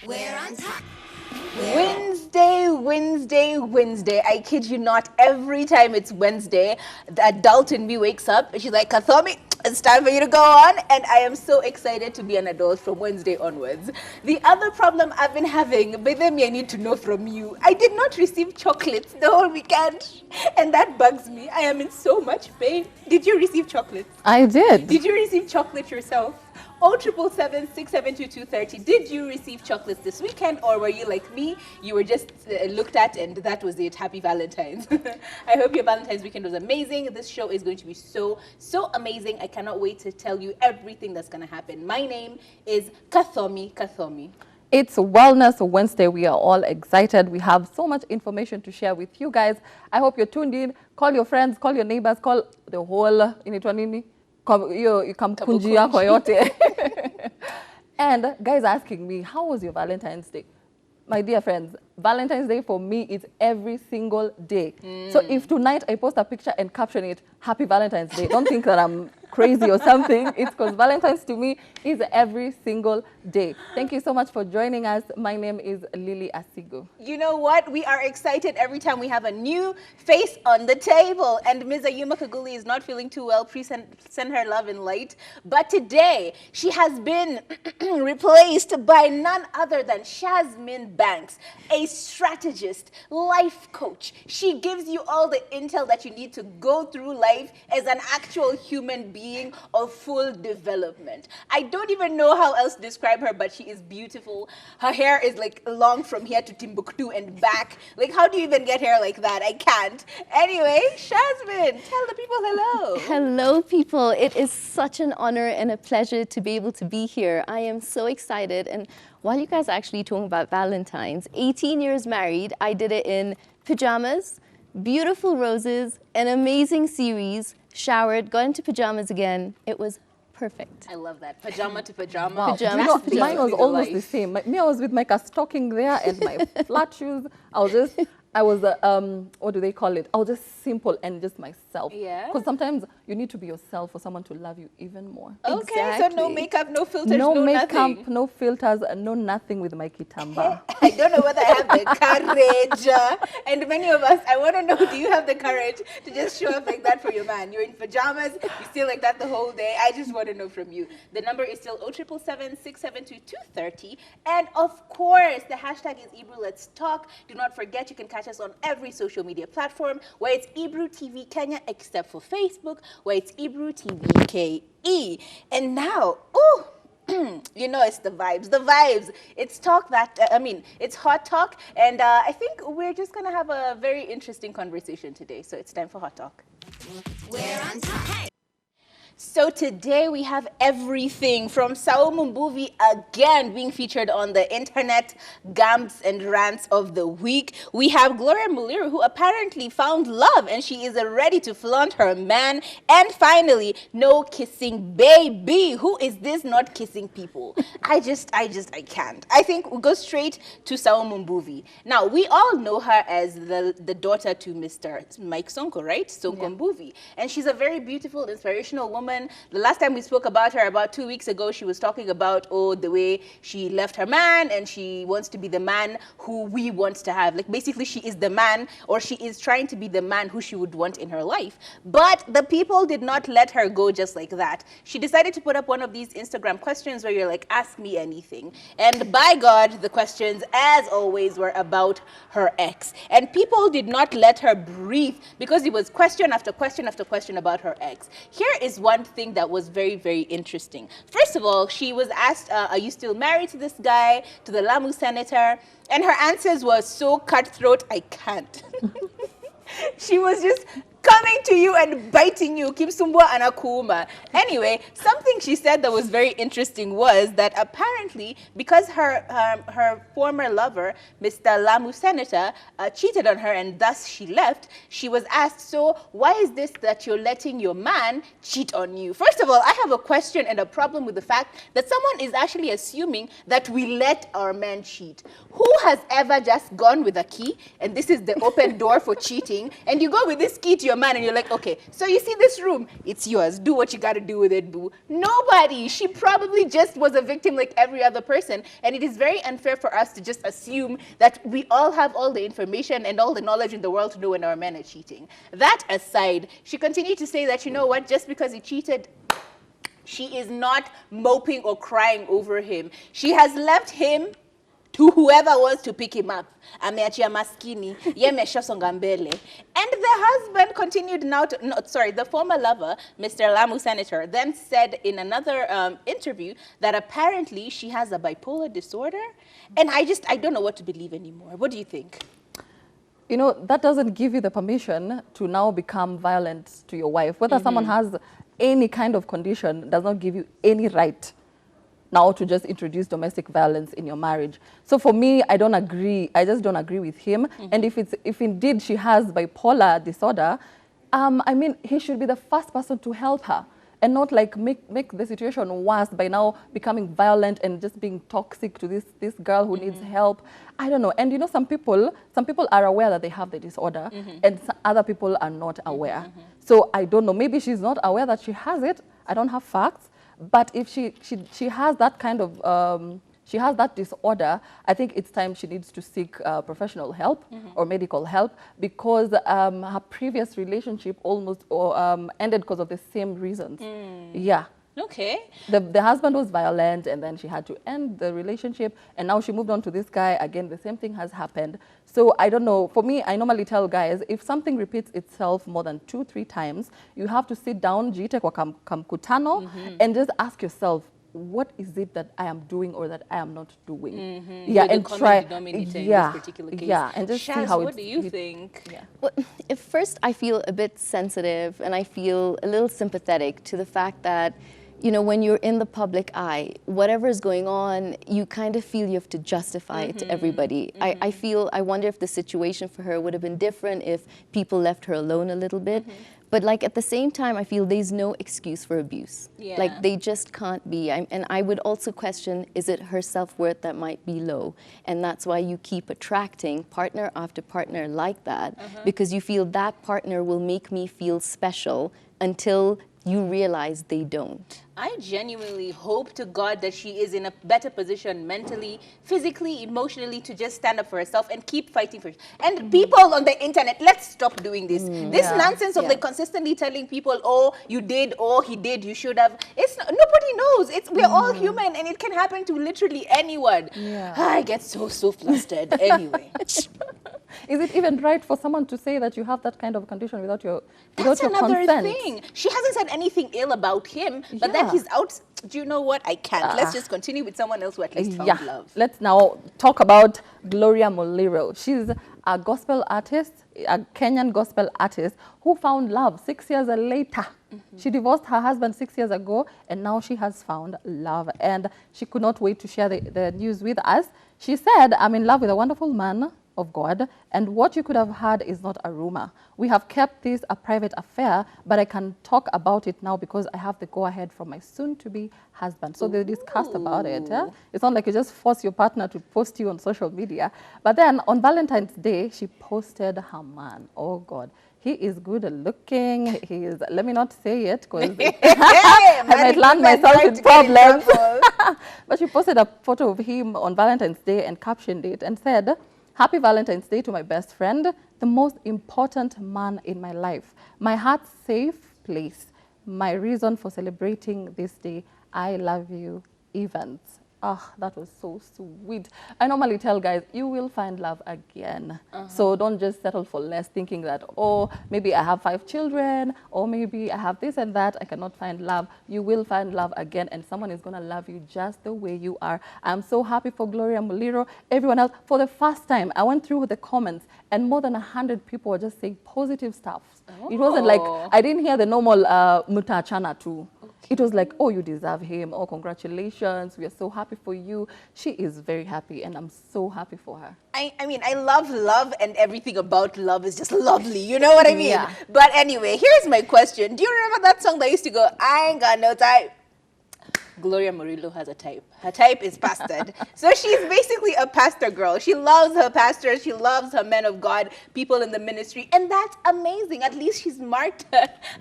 We're on top. Wednesday. I kid you not. Every time it's Wednesday, the adult in me wakes up and she's like, Kathomi, it's time for you to go on. And I am so excited to be an adult from Wednesday onwards. The other problem I've been having, but then I need to know from you, I did not receive chocolates the whole weekend. And that bugs me. I am in so much pain. Did you receive chocolates? I did. Did you receive chocolate yourself? 0777 Did you receive chocolates this weekend, or were you like me? You were just looked at and that was it. Happy Valentine's. I hope your Valentine's weekend was amazing. This show is going to be so amazing. I cannot wait to tell you everything that's going to happen. My name is Kathomi. It's Wellness Wednesday. We are all excited. We have so much information to share with you guys. I hope you're tuned in. Call your friends, call your neighbors, call the whole kamkunji yako yote. And guys asking me, how was your Valentine's Day? My dear friends, Valentine's Day for me is every single day. So if tonight I post a picture and caption it, Happy Valentine's Day, don't think that I'm crazy or something. It's because Valentine's to me is every single day. Thank you so much for joining us. My name is Lily Asigo. You know what? We are excited every time we have a new face on the table. And Ms. Ayuma Kaguli is not feeling too well. Please send her love and light. But today, she has been replaced by none other than Shazmeen Banks, a strategist, life coach. She gives you all the intel that you need to go through life as an actual human being of full development. I don't even know how else to describe her, but she is beautiful. Her hair is like long from here to Timbuktu and back. Like, how do you even get hair like that? I can't. Anyway, Shazmeen, tell the people hello. Hello, people. It is such an honor and a pleasure to be able to be here. I am so excited. And while you guys are actually talking about Valentine's, 18 years married, I did it in pajamas, beautiful roses, an amazing series, showered, got into pajamas again. It was perfect. I love that. Pajama to pajama. Wow. Pajamas You know, mine was almost the same. Me, I was with my stocking there and my flat shoes. I was, what do they call it? I was just simple and just myself. Yeah. Because sometimes you need to be yourself for someone to love you even more. Okay, Exactly. so no makeup, no filters, No no makeup, nothing. no filters, no nothing with my kitamba. I don't know whether I have the courage. And many of us, I want to know, do you have the courage to just show up like that for your man? You're in pajamas, you stay like that the whole day. I just want to know from you. The number is still 0777 And of course, the hashtag is Ebru Let's Talk. Do not forget, you can catch us on every social media platform where it's Ebru TV Kenya, except for Facebook, where it's Ebru TV KE. And now, you know, it's the vibes. It's talk that, it's hot talk. And I think we're just going to have a very interesting conversation today. So it's time for hot talk. We're on top. So today we have everything from Saumu Mbuvi again being featured on the internet gams and rants of the week. We have Gloria Muliru, who apparently found love and she is ready to flaunt her man. And finally, no kissing baby. Who is this not kissing people? I can't. I think we'll go straight to Saumu Mbuvi. Now, we all know her as the daughter to Mr. Mike Sonko, right? Sonko Mbuvi. And she's a very beautiful, inspirational woman. The last time we spoke about her, about 2 weeks ago, she was talking about, the way she left her man and she wants to be the man who we want to have. Like, basically, she is the man, or she is trying to be the man who she would want in her life. But the people did not let her go just like that. She decided to put up one of these Instagram questions where you're like, ask me anything. And by God, the questions, as always, were about her ex. And people did not let her breathe because it was question after question after question about her ex. Here is one thing that was very, very interesting. First of all, she was asked, are you still married to this guy, to the Lamu senator? And her answers were so cutthroat, I can't. She was just coming to you and biting you, Kimsumbwa and Akuma. Anyway, something she said that was very interesting was that apparently, because her former lover, Mr. Lamu Senator, cheated on her and thus she left, she was asked, so why is this that you're letting your man cheat on you? First of all, I have a question and a problem with the fact that someone is actually assuming that we let our men cheat. Who has ever just gone with a key, and this is the open door for cheating, and you go with this key to your your man and you're like, okay, so you see this room, it's yours. Do what you got to do with it, boo. Nobody. She probably just was a victim like every other person. And it is very unfair for us to just assume that we all have all the information and all the knowledge in the world to know when our men are cheating. That aside, she continued to say that, you know what, just because he cheated, she is not moping or crying over him. She has left him to whoever wants to pick him up. Ameachia maskini, yemesha songa mbele. And the husband continued now to, no, sorry, the former lover, Mr. Lamu Senator, then said in another interview that apparently she has a bipolar disorder. And I don't know what to believe anymore. What do you think? You know, that doesn't give you the permission to now become violent to your wife. Whether someone has any kind of condition does not give you any right now to just introduce domestic violence in your marriage. So for me, I don't agree. I just don't agree with him. And if indeed she has bipolar disorder, I mean, he should be the first person to help her and not like make the situation worse by now becoming violent and just being toxic to this girl who needs help. I don't know. And you know, some people are aware that they have the disorder and other people are not aware. So I don't know. Maybe she's not aware that she has it. I don't have facts. But if she has that kind of, she has that disorder, I think it's time she needs to seek professional help or medical help, because her previous relationship almost ended because of the same reasons. Yeah. Okay. The husband was violent and then she had to end the relationship and now she moved on to this guy. Again, the same thing has happened. So I don't know. For me, I normally tell guys, if something repeats itself more than 2-3 times, you have to sit down, jiite kwa kamkutano, and just ask yourself, what is it that I am doing or that I am not doing? Yeah, and try. In this particular case. Yeah, and just Shaz, see how what do you think? Yeah. Well, at first, I feel a bit sensitive and I feel a little sympathetic to the fact that, you know, when you're in the public eye, whatever is going on, you kind of feel you have to justify it to everybody. I wonder if the situation for her would have been different if people left her alone a little bit. But like at the same time, I feel there's no excuse for abuse. Yeah. Like they just can't be. And I would also question, is it her self-worth that might be low? And that's why you keep attracting partner after partner like that, because you feel that partner will make me feel special until you realize they don't. I genuinely hope to God that she is in a better position mentally, physically, emotionally to just stand up for herself and keep fighting for it. And people on the internet, let's stop doing this. This nonsense of like consistently telling people, oh, you did, oh, he did, you should have. It's nobody knows. We're all human and it can happen to literally anyone. I get so flustered. Anyway. Is it even right for someone to say that you have that kind of condition without your That's another consent? thing. She hasn't said anything ill about him, but then he's out. Do you know what? I can't. Let's just continue with someone else who at least found love. Let's now talk about Gloria Muliro. She's a gospel artist, a Kenyan gospel artist who found love 6 years later. She divorced her husband 6 years ago, and now she has found love. And she could not wait to share the news with us. She said, I'm in love with a wonderful man of God, and what you could have heard is not a rumor. We have kept this a private affair, but I can talk about it now because I have the go-ahead from my soon-to-be husband. So they discussed about it. It's not like you just force your partner to post you on social media. But then on Valentine's Day, she posted her man. Oh God. He is good looking. He is, let me not say it because I might land myself in problems. But she posted a photo of him on Valentine's Day and captioned it and said, Happy Valentine's Day to my best friend, the most important man in my life, my heart's safe place, my reason for celebrating this day. I love you, Evans. Ah, that was so sweet. I normally tell guys, you will find love again. So don't just settle for less, thinking that, oh, maybe I have 5 children, or maybe I have this and that, I cannot find love. You will find love again, and someone is going to love you just the way you are. I'm so happy for Gloria Muliro. Everyone else, for the first time, I went through the comments, and more than 100 people were just saying positive stuff. It wasn't like, I didn't hear the normal mutachana too. It was like, oh, you deserve him. Oh, congratulations. We are so happy for you. She is very happy, and I'm so happy for her. I mean, I love love, and everything about love is just lovely. You know what I mean? Yeah. But anyway, here's my question. Do you remember that song that used to go, I ain't got no time? Gloria Murillo has a type. Her type is pastored. So she's basically a pastor girl. She loves her pastors. She loves her men of God, people in the ministry. And that's amazing. At least she's marked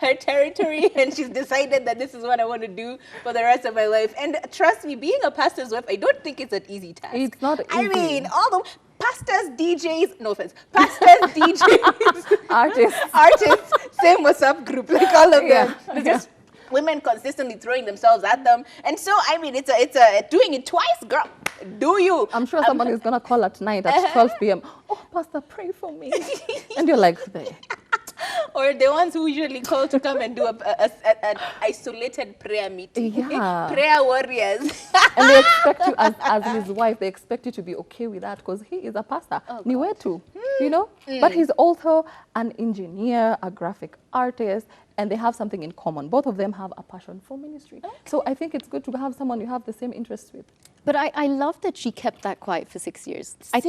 her territory and she's decided that this is what I want to do for the rest of my life. And trust me, being a pastor's wife, I don't think it's an easy task. It's not easy. I mean, all the pastors, DJs, no offense, pastors, DJs, artists, same WhatsApp group, like all of them. It's just women consistently throwing themselves at them. And so, I mean, it's a doing it twice, girl. Do you? I'm sure someone is going to call at night at 12 p.m. Oh, Pastor, pray for me. And you're like, there. Or the ones who usually call to come and do an isolated prayer meeting. Yeah. Prayer warriors. And they expect you, as his wife, they expect you to be okay with that because he is a pastor. Niwe too, you know? But he's also an engineer, a graphic artist, and they have something in common. Both of them have a passion for ministry. Okay. So I think it's good to have someone you have the same interests with. But I love that she kept that quiet for 6 years. I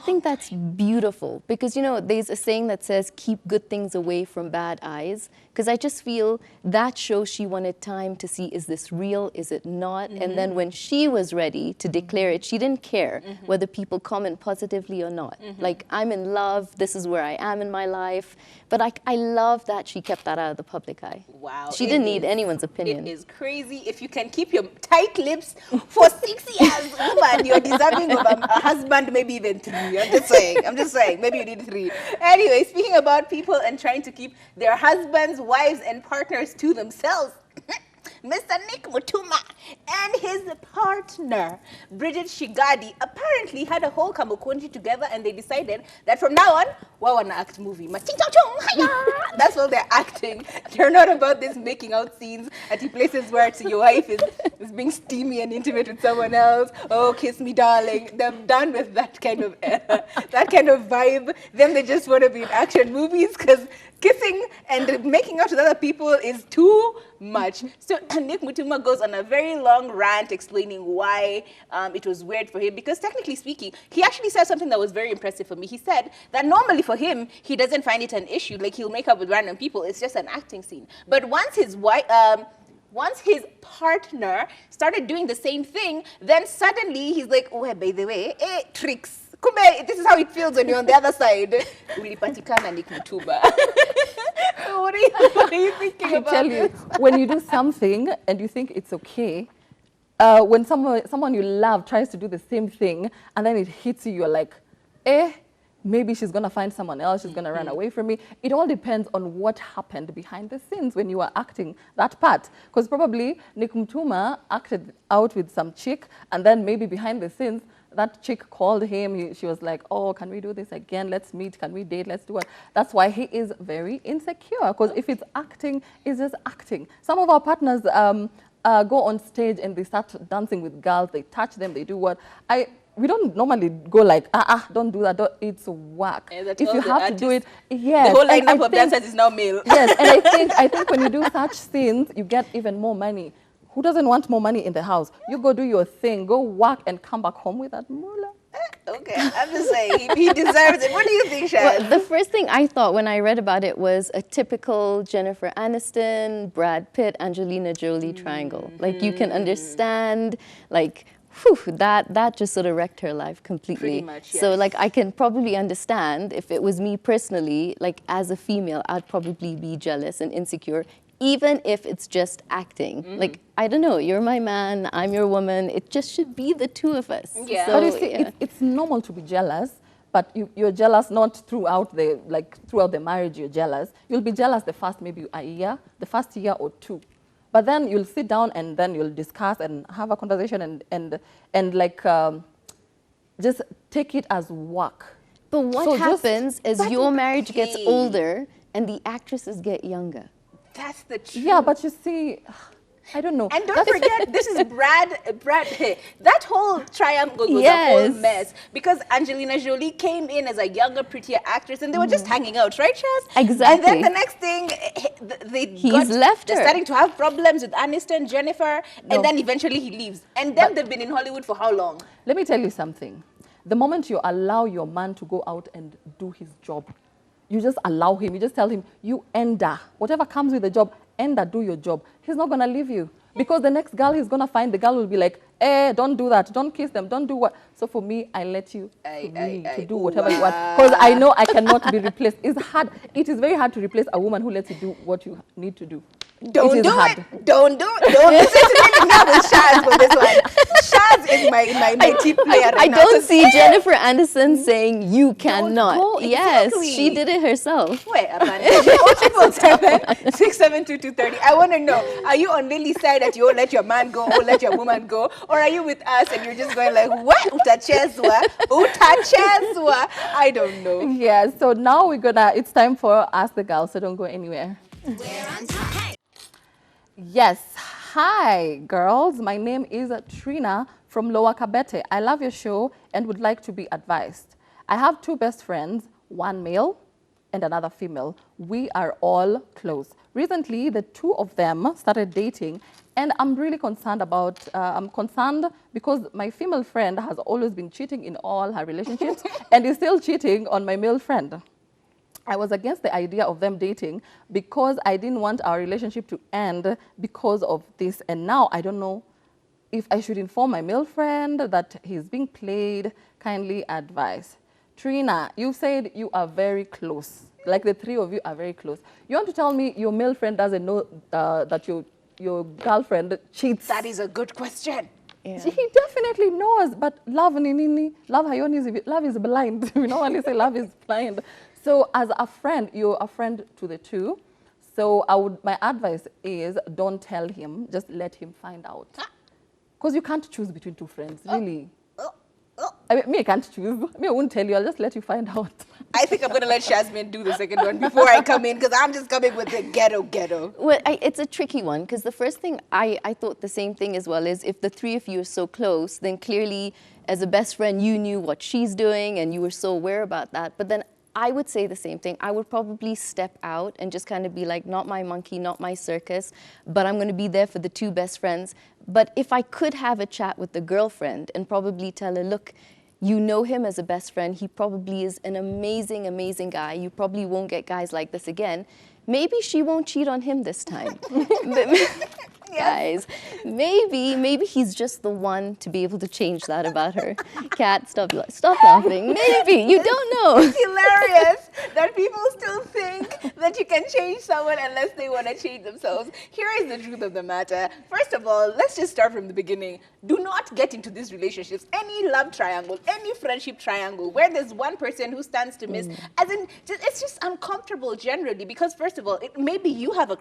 think that's beautiful because, you know, there's a saying that says, keep good things away from bad eyes. Because I just feel that shows she wanted time to see, is this real, is it not? And then when she was ready to declare it, she didn't care whether people comment positively or not. Like, I'm in love, this is where I am in my life. But I love that she kept that out of the public eye. Wow. She didn't need anyone's opinion. It is crazy. If you can keep your tight lips for 6 years, woman, you're deserving of a husband, maybe even 3. I'm just saying, maybe you need 3. Anyway, speaking about people and trying to keep their husbands, wives, and partners to themselves, Mr. Nick Mutuma and his partner, Bridget Shigadi, apparently had a whole kamukunji together and they decided that from now on, we want to act movie. That's all they're acting. They're not about this making out scenes at the places where your wife is being steamy and intimate with someone else. Oh, kiss me, darling. They're done with that kind of vibe. Then they just want to be in action movies because kissing and making out with other people is too much. So Nick Mutuma goes on a very long rant explaining why it was weird for him, because technically speaking, he actually said something that was very impressive for me. He said that normally for him, he doesn't find it an issue. Like, he'll make up with random people. It's just an acting scene. But once his wife, once his partner started doing the same thing, then suddenly he's like, oh, by the way, tricks. Kumbe, this is how it feels when you're on the other side. Ulipatikana Nick Mutuma. What are you thinking about? I tell you, when you do something and you think it's okay, when someone you love tries to do the same thing and then it hits you, you're like, maybe she's going to find someone else, she's going to run away from me. It all depends on what happened behind the scenes when you were acting that part. Because probably Nick Mutuma acted out with some chick, and then maybe behind the scenes, that chick called him. She was like, oh, can we do this again? Let's meet. Can we date? Let's do it. That's why he is very insecure. Because if it's acting, it's just acting. Some of our partners go on stage and they start dancing with girls. They touch them. They do what? We don't normally go like, don't do that. It's work. Yeah, if you have to do it, yes. The whole lineup of dancers is now male. Yes, and I think when you do such scenes, you get even more money. Who doesn't want more money in the house? You go do your thing, go work and come back home with that moolah. Okay, I'm just saying, he deserves it. What do you think, Shaz? Well, the first thing I thought when I read about it was a typical Jennifer Aniston, Brad Pitt, Angelina Jolie triangle. Like, you can understand, like, that just sort of wrecked her life completely. Pretty much, yes. So, like, I can probably understand if it was me personally, like, as a female, I'd probably be jealous and insecure, even if it's just acting. Like, I don't know, you're my man, I'm your woman, it just should be the two of us. Yeah. So, But you see, it's normal to be jealous, but you're jealous not throughout the marriage. You're jealous. You'll be jealous the first year or 2. But then you'll sit down and then you'll discuss and have a conversation and like just take it as work. But what happens is your marriage gets okay. older and the actresses get younger. That's the truth. Yeah, but you see, I don't know. And don't forget, this is Brad. That whole triangle was a whole mess because Angelina Jolie came in as a younger, prettier actress, and they were just hanging out, right, Shaz? Exactly. And then the next thing, they're starting to have problems with Aniston, Jennifer, and then eventually he leaves. And then they've been in Hollywood for how long? Let me tell you something. The moment you allow your man to go out and do his job, you just allow him, you just tell him, you ender. Whatever comes with the job, ender, do your job. He's not going to leave you. Because the next girl he's going to find, the girl will be like, don't do that. Don't kiss them. Don't do what. So for me, I let you to do whatever you want. Because I know I cannot be replaced. It's hard. It is very hard to replace a woman who lets you do what you need to do. Don't do it. Don't do it. Don't listen to me now with Shaz for this one. Shaz is my team player. I don't see Jennifer Anderson saying you cannot. go, Yes, exactly. she did it herself. Wait, Amanda. 672-230. I want to know, are you on Lily's side that you won't let your man go or let your woman go? Or are you with us and you're just going like, what? Utachezwa? Utachezwa? I don't know. Yeah, so now it's time for Ask the Girl, so don't go anywhere. We're on top. Yes. Hi, girls. My name is Trina from Lower Kabete. I love your show and would like to be advised. I have two best friends, one male and another female. We are all close. Recently, the two of them started dating, and I'm really concerned I'm concerned because my female friend has always been cheating in all her relationships and is still cheating on my male friend. I was against the idea of them dating because I didn't want our relationship to end because of this. And now I don't know if I should inform my male friend that he's being played. Kindly advise. Trina, you said you are very close. Like the three of you are very close. You want to tell me your male friend doesn't know that your girlfriend cheats? That is a good question. Yeah. He definitely knows, but love is blind. We normally say love is blind. So as a friend, you're a friend to the two. So my advice is don't tell him, just let him find out. Because you can't choose between two friends, really. I mean, I can't choose. I won't tell you, I'll just let you find out. I think I'm going to let Shazmeen do the second one before I come in because I'm just coming with the ghetto. Well, it's a tricky one because the first thing I thought the same thing as well is if the three of you are so close, then clearly as a best friend, you knew what she's doing and you were so aware about that. But then I would say the same thing. I would probably step out and just kind of be like, not my monkey, not my circus, but I'm going to be there for the two best friends. But if I could have a chat with the girlfriend and probably tell her, look, you know him as a best friend. He probably is an amazing, amazing guy. You probably won't get guys like this again. Maybe she won't cheat on him this time. Guys, maybe he's just the one to be able to change that about her. Kat, stop laughing. Maybe, you don't know. It's hilarious that people still think that you can change someone unless they want to change themselves. Here is the truth of the matter. First of all, let's just start from the beginning. Do not get into these relationships, any love triangle, any friendship triangle, where there's one person who stands to miss. As in, it's just uncomfortable generally because first of all, maybe you have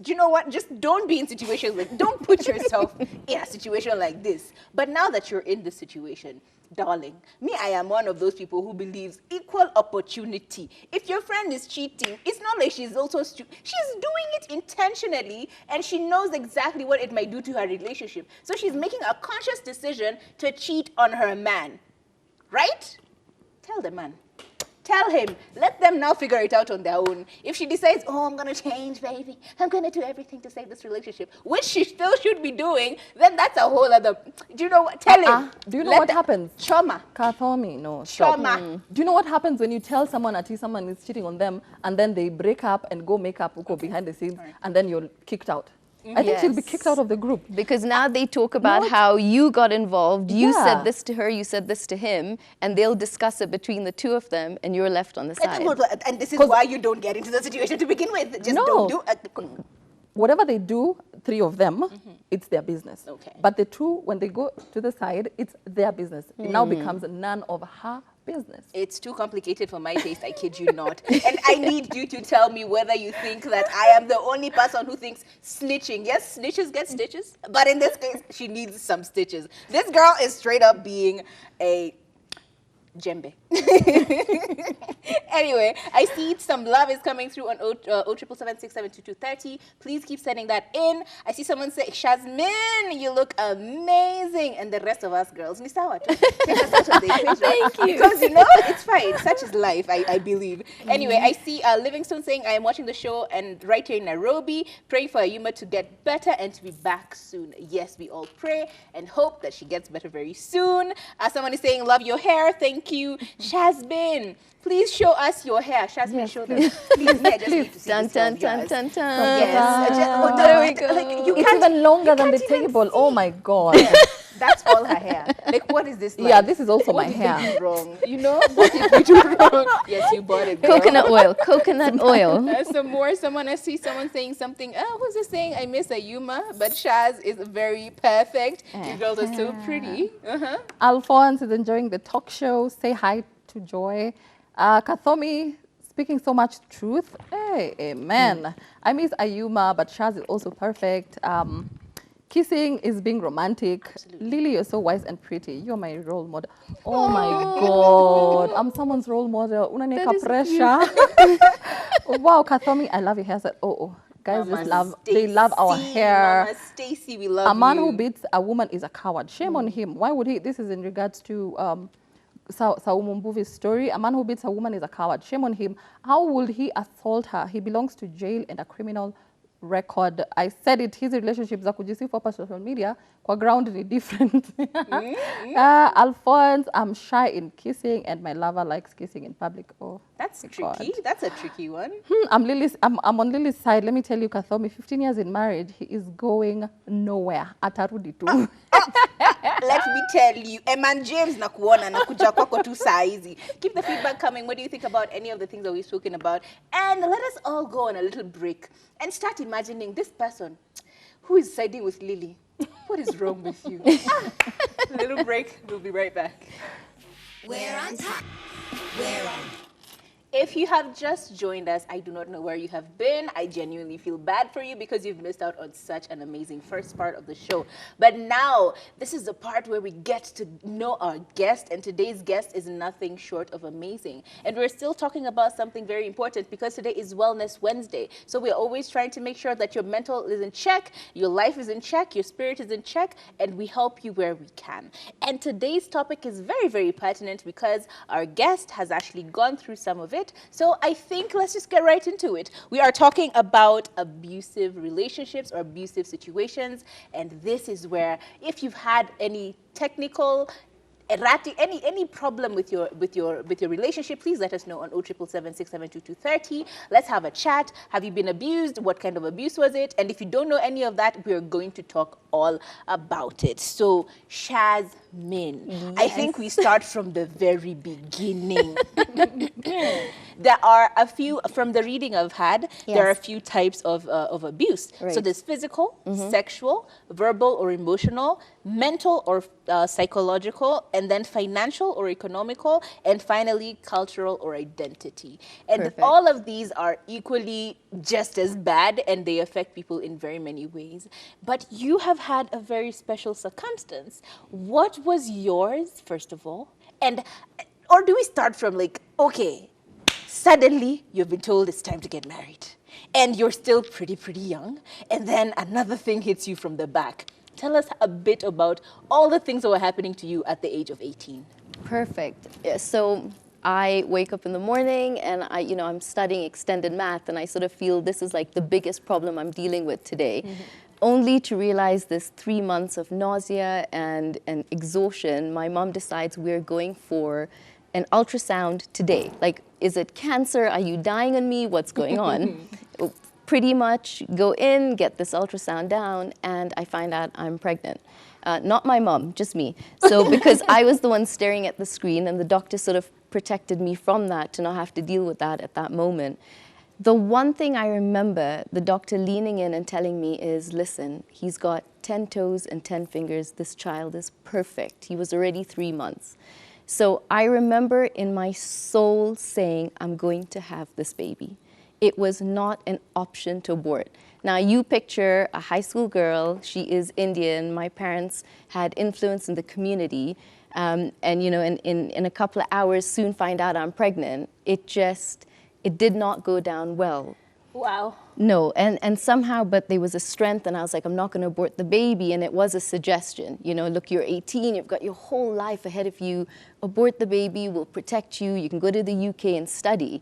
do you know what? Just don't be in situations don't put yourself in a situation like this. But now that you're in this situation, darling, I am one of those people who believes equal opportunity. If your friend is cheating, it's not like she's also she's doing it intentionally and she knows exactly what it might do to her relationship. So she's making a conscious decision to cheat on her man. Right? Tell the man. Tell him. Let them now figure it out on their own. If she decides, oh, I'm going to change, baby. I'm going to do everything to save this relationship, which she still should be doing, then that's a whole other... Do you know what? Tell him. Do you know what happens? Trauma. Kathomi, no. Stop. Trauma. Do you know what happens when you tell someone that someone is cheating on them and then they break up and go make up, go behind the scenes, and then you're kicked out? I think she'll be kicked out of the group. Because now they talk about how you got involved, you said this to her, you said this to him, and they'll discuss it between the two of them, and you're left on the side. And this is why you don't get into the situation to begin with. Just don't do it. Whatever they do, three of them, it's their business. Okay. But the two, when they go to the side, it's their business. It now becomes none of her business. It's too complicated for my taste, I kid you not. And I need you to tell me whether you think that I am the only person who thinks snitching. Yes, snitches get stitches, but in this case, she needs some stitches. This girl is straight up being a djembe. Anyway, I see some love is coming through on 07776722230. Please keep sending that in. I see someone say, Shazmeen, you look amazing. And the rest of us girls, take us out of the equation. Thank you. Because, it's fine. Such is life, I believe. Anyway, I see Livingstone saying, I am watching the show and right here in Nairobi, praying for Ayuma to get better and to be back soon. Yes, we all pray and hope that she gets better very soon. Someone is saying, love your hair. Thank Thank you. Shazmeen, please show us your hair. Shazmeen, Yes, show them. Please, I just need to see Dun, this dun, of dun, yours. dun, dun. Yes. There we go. Like, you It's can't, even longer you than the can't even table. see. Oh my God. That's all her hair. Like, what is this like? Yeah, this is also What my did hair. they do wrong? You know? What did we do wrong? Yes, you bought it, girl. Coconut oil, coconut oil. Some more. I see someone saying something. Oh, who's this saying? I miss Ayuma, but Shaz is very perfect. You girls are so pretty. Alphonse is enjoying the talk show. Say hi to Joy. Kathomi speaking so much truth. Hey, amen. I miss Ayuma, but Shaz is also perfect. Kissing is being romantic. Absolutely. Lily, you're so wise and pretty. You're my role model. Oh my God. I'm someone's role model. Unaneka pressure. Wow, Kathomi, I love your hairstyle. Guys Mama just love, they love our Stacy, hair. Mama Stacy, we love A man you. who beats a woman is a coward. Shame on him. Why would he? This is in regards to Saumu Mbuvi's story. A man who beats a woman is a coward. Shame on him. How would he assault her? He belongs to jail and a criminal record. I said it, his relationship za kujisifu hapa social media, kwa ground ni different. Alphonse, I'm shy in kissing and my lover likes kissing in public. Oh, That's my tricky. God. That's a tricky one. I'm on Lily's side. Let me tell you, Kathomi, 15 years in marriage, he is going nowhere. Atarudi tu. Let me tell you, Eman James nakuona nakuja kwako tu saa hizi. Keep the feedback coming. What do you think about any of the things that we've spoken about? And let us all go on a little break and start imagining this person who is siding with Lily. What is wrong with you? A little break. We'll be right back. We're on top. We're on. If you have just joined us, I do not know where you have been. I genuinely feel bad for you because you've missed out on such an amazing first part of the show. But now, this is the part where we get to know our guest, and today's guest is nothing short of amazing. And we're still talking about something very important because today is Wellness Wednesday. So we're always trying to make sure that your mental is in check, your life is in check, your spirit is in check, and we help you where we can. And today's topic is very, very pertinent because our guest has actually gone through some of it. So I think let's just get right into it. We are talking about abusive relationships or abusive situations, and this is where if you've had any technical erratic any problem with your relationship, please let us know on 0777 Let's have a chat. Have you been abused? What kind of abuse was it? And if you don't know any of that, we're going to talk all about it. So Shazmeen, I think we start from the very beginning. There are a few, from the reading I've had, there are a few types of abuse. Right. So there's physical, sexual, verbal or emotional, mental or psychological, and then financial or economical, and finally cultural or identity. And Perfect. all of these are equally just as bad, and they affect people in very many ways. But you have had a very special circumstance. What was yours, first of all? And, or do we start from like, okay, suddenly you've been told it's time to get married, and you're still pretty young, and then another thing hits you from the back. Tell us a bit about all the things that were happening to you at the age of 18. Perfect. Yeah, so I wake up in the morning and I'm studying extended math, and I sort of feel this is like the biggest problem I'm dealing with today. Only to realize this 3 months of nausea and exhaustion, my mom decides we're going for an ultrasound today. Like, is it cancer? Are you dying on me? What's going on? Pretty much go in, get this ultrasound down, and I find out I'm pregnant. Not my mom, just me. So because I was the one staring at the screen, and the doctor sort of protected me from that to not have to deal with that at that moment. The one thing I remember the doctor leaning in and telling me is, listen, he's got 10 toes and 10 fingers. This child is perfect. He was already 3 months. So I remember in my soul saying, I'm going to have this baby. It was not an option to abort. Now you picture a high school girl, she is Indian, my parents had influence in the community, and in a couple of hours soon find out I'm pregnant. It did not go down well. Wow. No, and somehow, but there was a strength, and I was like, I'm not going to abort the baby, and it was a suggestion. Look, you're 18, you've got your whole life ahead of you. Abort the baby, we'll protect you, you can go to the UK and study.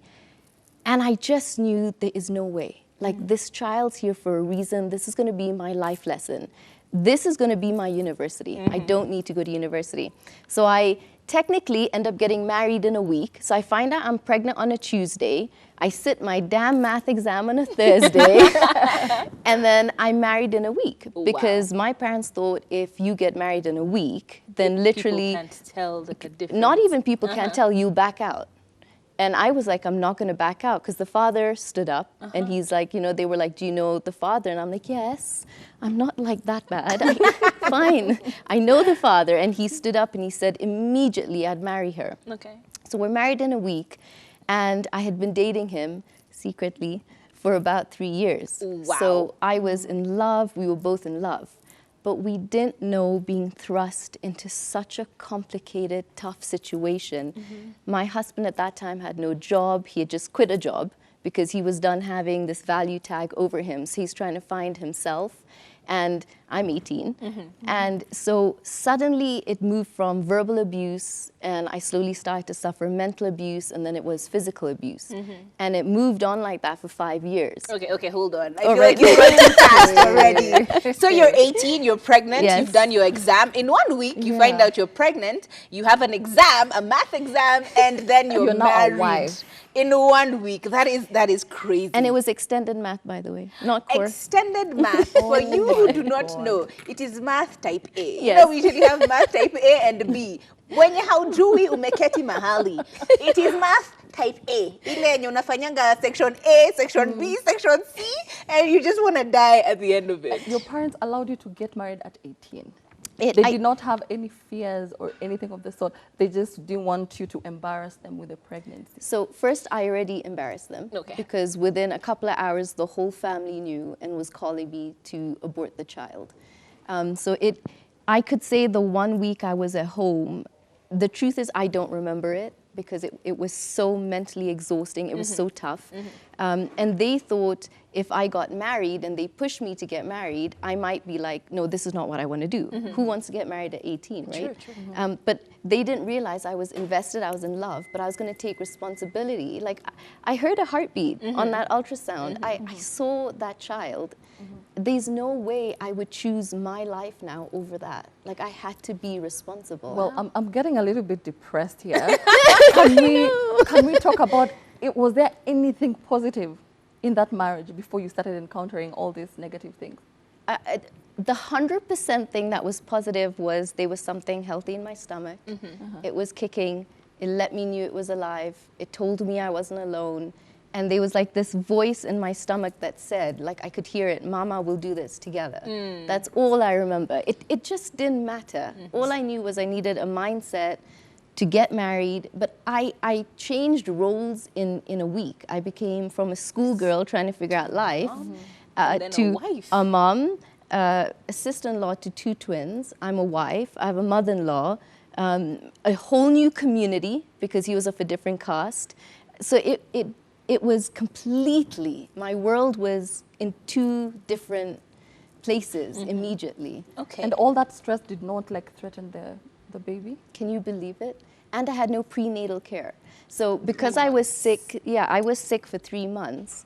And I just knew there is no way. Like, this child's here for a reason. This is going to be my life lesson. this is going to be my university. I don't need to go to university. So I technically end up getting married in a week. So I find out I'm pregnant on a Tuesday. I sit my damn math exam on a Thursday. And then I'm married in a week. Because my parents thought if you get married in a week, then literally... People can't tell the difference. Not even people can't tell, you back out. And I was like, I'm not going to back out, because the father stood up and he's like, you know, they were like, do you know the father? And I'm like, yes, I'm not like that bad. Fine. I know the father. And he stood up and he said immediately I'd marry her. Okay. So we're married in a week, and I had been dating him secretly for about 3 years. Wow. So I was in love. We were both in love. But we didn't know being thrust into such a complicated, tough situation. My husband at that time had no job. He had just quit a job because he was done having this value tag over him. So he's trying to find himself. And I'm 18. And so suddenly it moved from verbal abuse, and I slowly started to suffer mental abuse, and then it was physical abuse. And it moved on like that for 5 years. Okay, hold on. I feel like you're going too fast already. So you're 18, you're pregnant, Yes. you've done your exam. In 1 week, you find out you're pregnant, you have an exam, a math exam, and then you're now a married. wife. In 1 week. That is crazy. And it was extended math, by the way, not core. Extended math. For you who do not know, it is math type A. You Yes. know, we usually have math type A and B. When you haujui umeketi mahali, it is math type A. Ile yenye unafanyanga section A, section B, section C, and you just want to die at the end of it. Your parents allowed you to get married at 18. It- They I- did not have any fears or anything of the sort. They just didn't want you to embarrass them with a pregnancy. So first, I already embarrassed them. Okay. Because within a couple of hours, the whole family knew and was calling me to abort the child. I could say the 1 week I was at home, the truth is I don't remember it because it was so mentally exhausting. It was so tough. And they thought if I got married and they pushed me to get married, I might be like, no, this is not what I want to do. Who wants to get married at 18, right? True. But they didn't realize I was invested, I was in love, but I was going to take responsibility. Like, I heard a heartbeat on that ultrasound. I saw that child. There's no way I would choose my life now over that. Like, I had to be responsible. Well, I'm getting a little bit depressed here. Can we talk about it? Was there anything positive in that marriage before you started encountering all these negative things? The 100% thing that was positive was there was something healthy in my stomach. It was kicking. It let me know it was alive. It told me I wasn't alone. And there was like this voice in my stomach that said, like I could hear it, Mama, we'll do this together. That's all I remember. It just didn't matter. All I knew was I needed a mindset to get married, but I changed roles in a week. I became from a schoolgirl trying to figure out life to a wife. a mom, a sister-in-law to 2 twins. I'm a wife. I have a mother-in-law, a whole new community because he was of a different caste. So it was completely, my world was in 2 different places immediately. Okay. And all that stress did not like threaten the baby? Can you believe it? And I had no prenatal care. So because I was sick, I was sick for 3 months.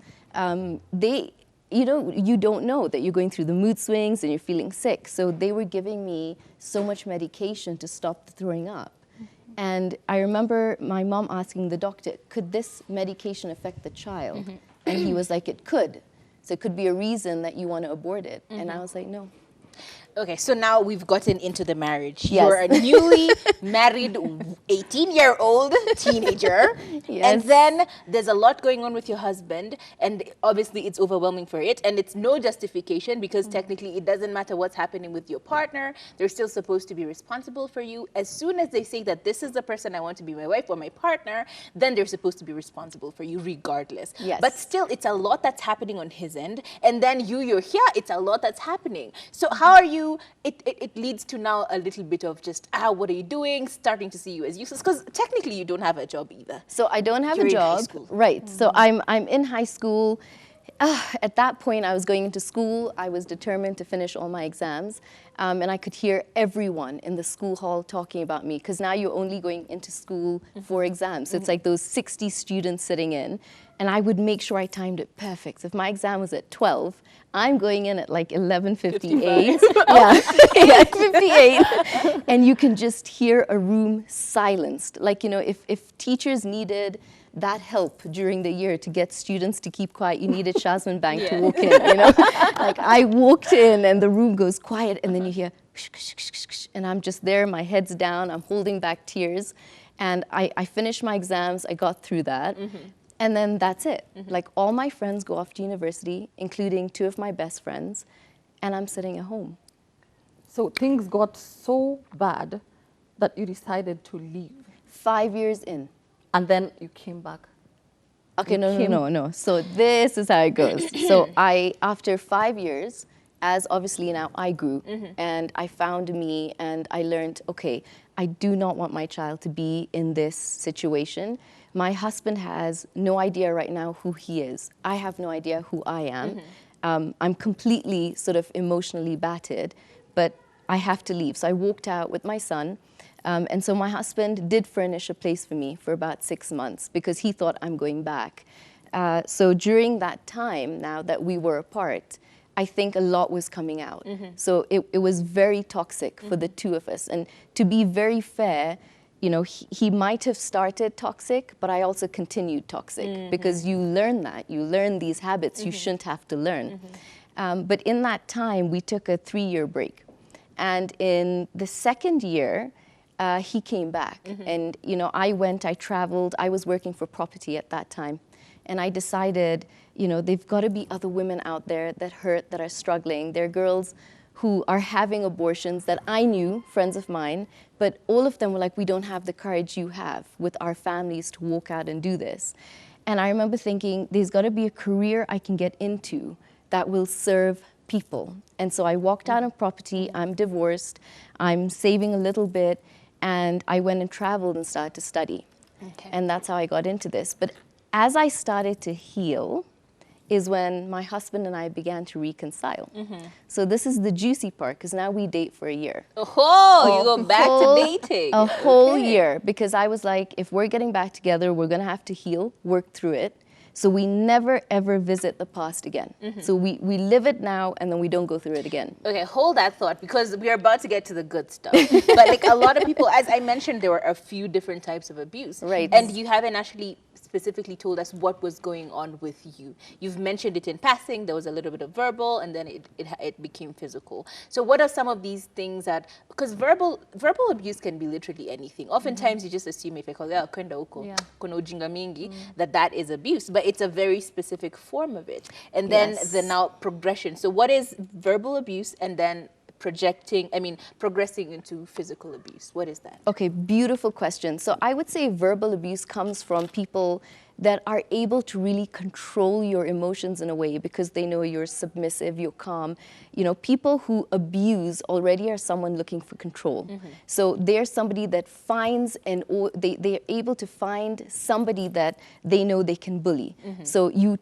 You don't know that you're going through the mood swings and you're feeling sick. So they were giving me so much medication to stop the throwing up. And I remember my mom asking the doctor, could this medication affect the child? And he was like, it could. So it could be a reason that you want to abort it. And I was like, no. Okay, so now we've gotten into the marriage. Yes. You're a newly married 18-year-old teenager. Yes. And then there's a lot going on with your husband. And obviously it's overwhelming for it. And it's no justification because technically it doesn't matter what's happening with your partner. They're still supposed to be responsible for you. As soon as they say that this is the person I want to be my wife or my partner, then they're supposed to be responsible for you regardless. Yes. But still, it's a lot that's happening on his end. And then you're here, it's a lot that's happening. So how are you? It leads to now a little bit of just, what are you doing? Starting to see you as useless because technically you don't have a job either. So I don't have You're a in high job, school. right? So I'm in high school. At that point, I was going into school. I was determined to finish all my exams. And I could hear everyone in the school hall talking about me, because now you're only going into school for exams. So it's like those 60 students sitting in. And I would make sure I timed it perfect. So if my exam was at 12, I'm going in at like 11:58. Yeah, 58. And you can just hear a room silenced. Like, you know, if teachers needed that help during the year to get students to keep quiet, you needed Shazmeen Bank to walk in, you know? Like, I walked in and the room goes quiet, and then you hear, and I'm just there, my head's down, I'm holding back tears. And I finished my exams, I got through that. And then that's it. Like, all my friends go off to university, including 2 of my best friends, and I'm sitting at home. So things got so bad that you decided to leave. 5 years in. And then you came back. Okay, no. So this is how it goes. So after 5 years, as obviously now I grew, and I found me, and I learned, okay, I do not want my child to be in this situation. My husband has no idea right now who he is. I have no idea who I am. I'm completely sort of emotionally battered, but I have to leave. So I walked out with my son. And so my husband did furnish a place for me for about 6 months, because he thought I'm going back. So during that time, now that we were apart, I think a lot was coming out. So it was very toxic for the 2 of us. And to be very fair, you know, he might have started toxic, but I also continued toxic, because you learn that. You learn these habits you shouldn't have to learn. But in that time, we took a 3-year break. And in the 2nd year, he came back. And, you know, I traveled. I was working for property at that time. And I decided, you know, there've got to be other women out there that hurt, that are struggling. There are girls who are having abortions that I knew, friends of mine, but all of them were like, we don't have the courage you have with our families to walk out and do this. And I remember thinking, there's got to be a career I can get into that will serve people. And so I walked out of property. I'm divorced. I'm saving a little bit. And I went and traveled and started to study. And that's how I got into this. But as I started to heal is when my husband and I began to reconcile. So this is the juicy part, because now we date for a year. Oh, you go back to dating. A whole year, because I was like, if we're getting back together, we're going to have to heal, work through it. So we never, ever visit the past again. So we live it now, and then we don't go through it again. Okay, hold that thought, because we're about to get to the good stuff. But like a lot of people, as I mentioned, there were a few different types of abuse. Right. And you haven't actually specifically told us what was going on with you. You've mentioned it in passing. There was a little bit of verbal, and then it became physical. So what are some of these things that, because verbal abuse can be literally anything. Oftentimes you just assume if I call it kwenda huko, kuna ujinga mingi, that is abuse, but it's a very specific form of it. And then the now progression. So what is verbal abuse, and then progressing into physical abuse? What is that? Okay, beautiful question. So I would say verbal abuse comes from people that are able to really control your emotions in a way, because they know you're submissive, you're calm. You know, people who abuse already are someone looking for control. So they're somebody that finds they're able to find somebody that they know they can bully. So you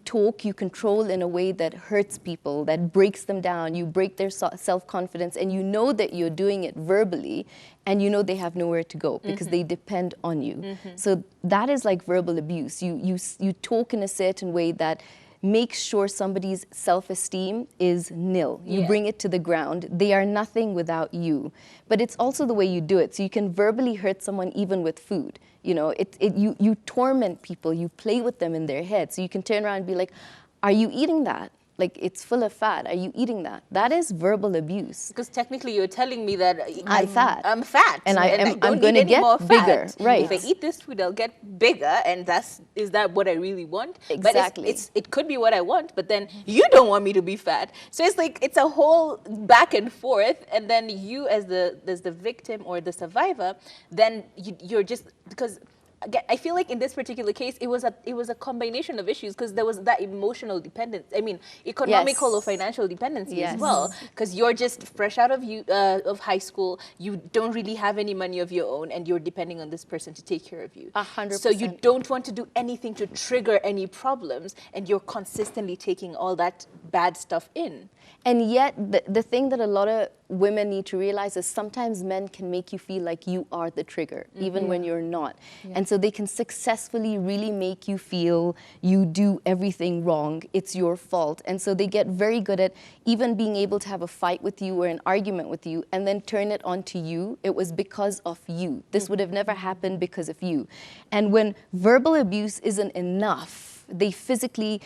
control in a way that hurts people, that breaks them down. You break their self-confidence, and you know that you're doing it verbally, and you know they have nowhere to go because they depend on you. So that is like verbal abuse. You talk in a certain way that makes sure somebody's self-esteem is nil. You bring it to the ground. They are nothing without you. But it's also the way you do it. So you can verbally hurt someone even with food. You know, you torment people. You play with them in their head. So you can turn around and be like, are you eating that? Like, it's full of fat. Are you eating that? That is verbal abuse. Because technically you're telling me that I'm fat. I'm fat. And I'm going to get bigger. Right. If I eat this food, I'll get bigger. And is that what I really want? Exactly. But it could be what I want, but then you don't want me to be fat. So it's like, it's a whole back and forth. And then you as the victim or the survivor, then you're just, because again, I feel like in this particular case, it was a combination of issues because there was that emotional dependence. I mean, economical Yes. or financial dependency as Yes. well. Because you're just fresh out of high school, you don't really have any money of your own, and you're depending on this person to take care of you. 100%. So you don't want to do anything to trigger any problems, and you're consistently taking all that bad stuff in. And yet, the thing that a lot of women need to realize is sometimes men can make you feel like you are the trigger, even when you're not. And so they can successfully really make you feel you do everything wrong, it's your fault. And so they get very good at even being able to have a fight with you or an argument with you and then turn it onto you. It was because of you. This would have never happened because of you. And when verbal abuse isn't enough, they physically,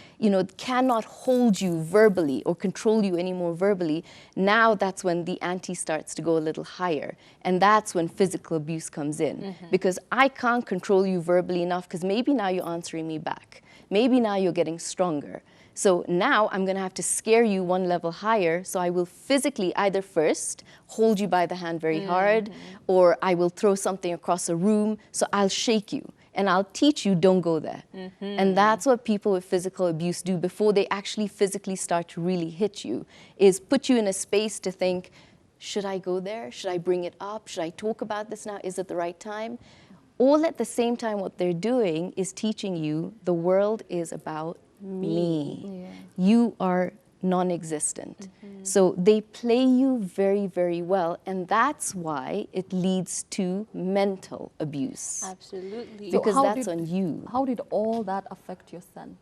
cannot hold you verbally or control you anymore verbally. Now that's when the ante starts to go a little higher. And that's when physical abuse comes in. Because I can't control you verbally enough because maybe now you're answering me back. Maybe now you're getting stronger. So now I'm going to have to scare you one level higher. So I will physically either first hold you by the hand very hard, or I will throw something across a room. So I'll shake you. And I'll teach you, don't go there. And that's what people with physical abuse do before they actually physically start to really hit you, is put you in a space to think, should I go there? Should I bring it up? Should I talk about this now? Is it the right time? All at the same time, what they're doing is teaching you the world is about me. Yeah. You are non-existent. So they play you very, very well, and that's why it leads to mental abuse. Absolutely. Because how that's did- on you. How did all that affect your son?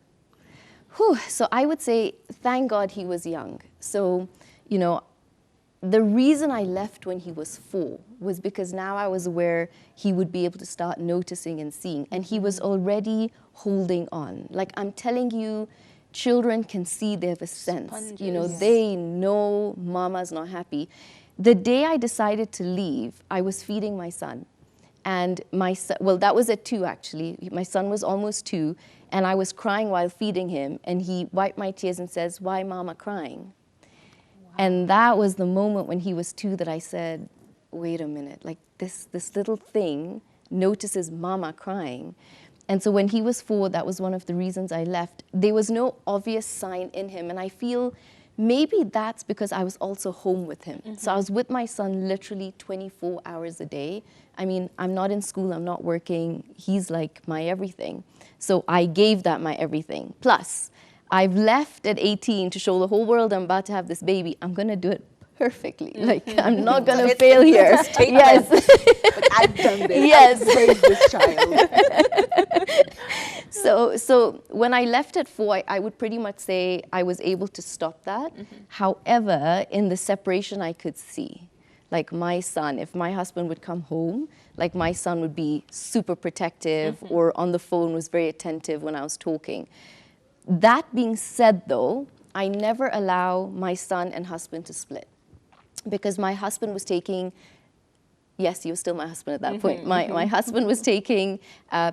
Whew. So I would say, thank God he was young. So, the reason I left when he was 4 was because now I was aware he would be able to start noticing and seeing, and he was already holding on. Like I'm telling you, children can see, they have a sense. Sponges. They know mama's not happy. The day I decided to leave, I was feeding my son. And my son, well, that was at 2 actually. My son was almost 2, and I was crying while feeding him, and he wiped my tears and says, "Why mama crying?" And that was the moment when he was 2 that I said, wait a minute, like this little thing notices mama crying. And so when he was 4, that was one of the reasons I left. There was no obvious sign in him. And I feel maybe that's because I was also home with him. So I was with my son literally 24 hours a day. I mean, I'm not in school, I'm not working. He's like my everything. So I gave that my everything. Plus, I've left at 18 to show the whole world I'm about to have this baby. I'm going to do it perfectly. Like, I'm not going to fail here. Yes. But I've done this. Yes. I've raised this child. So when I left at 4, I would pretty much say I was able to stop that. However, in the separation, I could see, like my son, if my husband would come home, like my son would be super protective or on the phone was very attentive when I was talking. That being said, though, I never allow my son and husband to split because my husband was taking, yes, he was still my husband at that point. My husband was taking,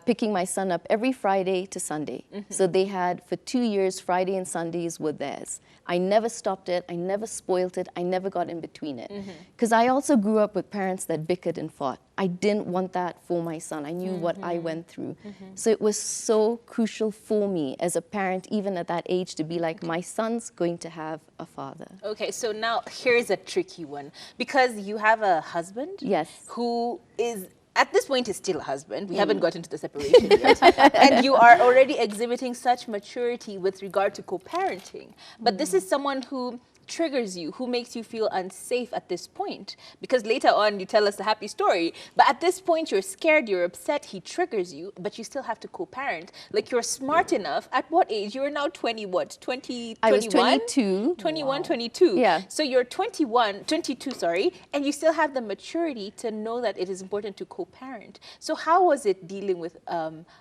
picking my son up every Friday to Sunday. So they had, for 2 years, Friday and Sundays were theirs. I never stopped it. I never spoiled it. I never got in between it. Because I also grew up with parents that bickered and fought. I didn't want that for my son. I knew what I went through. So it was so crucial for me as a parent, even at that age, to be like, my son's going to have a father. Okay, so now here's a tricky one. Because you have a husband Yes. who is, at this point, is still a husband. We haven't gotten to the separation yet. And you are already exhibiting such maturity with regard to co-parenting. But this is someone who triggers you, who makes you feel unsafe at this point. Because later on, you tell us a happy story. But at this point, you're scared, you're upset, he triggers you, but you still have to co-parent. Like, you're smart enough. At what age? You're now 20, what? 20, 21? I was 22. 21, 22. Yeah. So you're 22, sorry, and you still have the maturity to know that it is important to co-parent. So how was it dealing with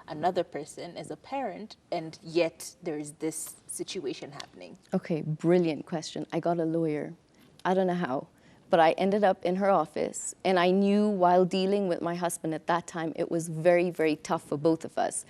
another person as a parent, and yet there is this situation happening? Okay, brilliant question. I got a lawyer. I don't know how, but I ended up in her office, and I knew while dealing with my husband at that time, it was very, very tough for both of us.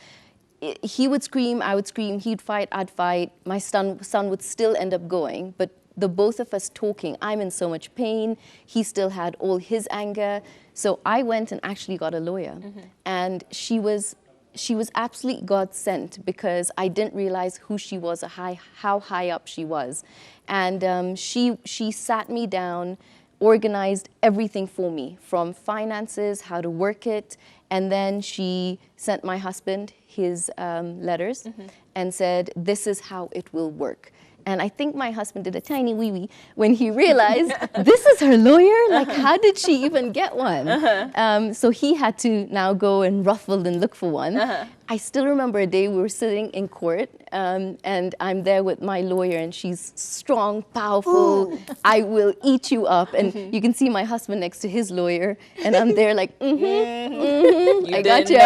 He would scream, I would scream, he'd fight, I'd fight. My son would still end up going, but the both of us talking, I'm in so much pain, he still had all his anger. So I went and actually got a lawyer, and she was she was absolutely God sent because I didn't realize who she was or how high up she was. And she sat me down, organized everything for me, from finances, how to work it, and then she sent my husband his letters and said, this is how it will work. And I think my husband did a tiny wee-wee when he realized, this is her lawyer? Like, how did she even get one? So he had to now go and ruffle and look for one. I still remember a day we were sitting in court, and I'm there with my lawyer, and she's strong, powerful, I will eat you up. And you can see my husband next to his lawyer, and I'm there like, I got you.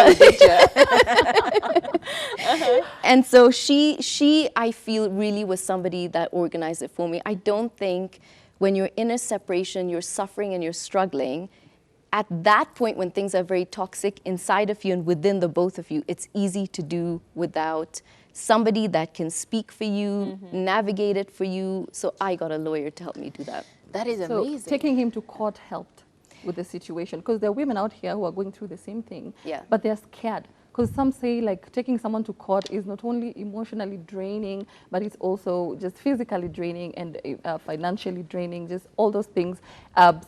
And so she, I feel, really was somebody that organized it for me. I don't think when you're in a separation, you're suffering and you're struggling, at that point when things are very toxic inside of you and within the both of you, it's easy to do without somebody that can speak for you, navigate it for you. So I got a lawyer to help me do that. That is amazing. So taking him to court helped with the situation, because there are women out here who are going through the same thing, but they're scared. Because some say, like, taking someone to court is not only emotionally draining, but it's also just physically draining and financially draining, just all those things.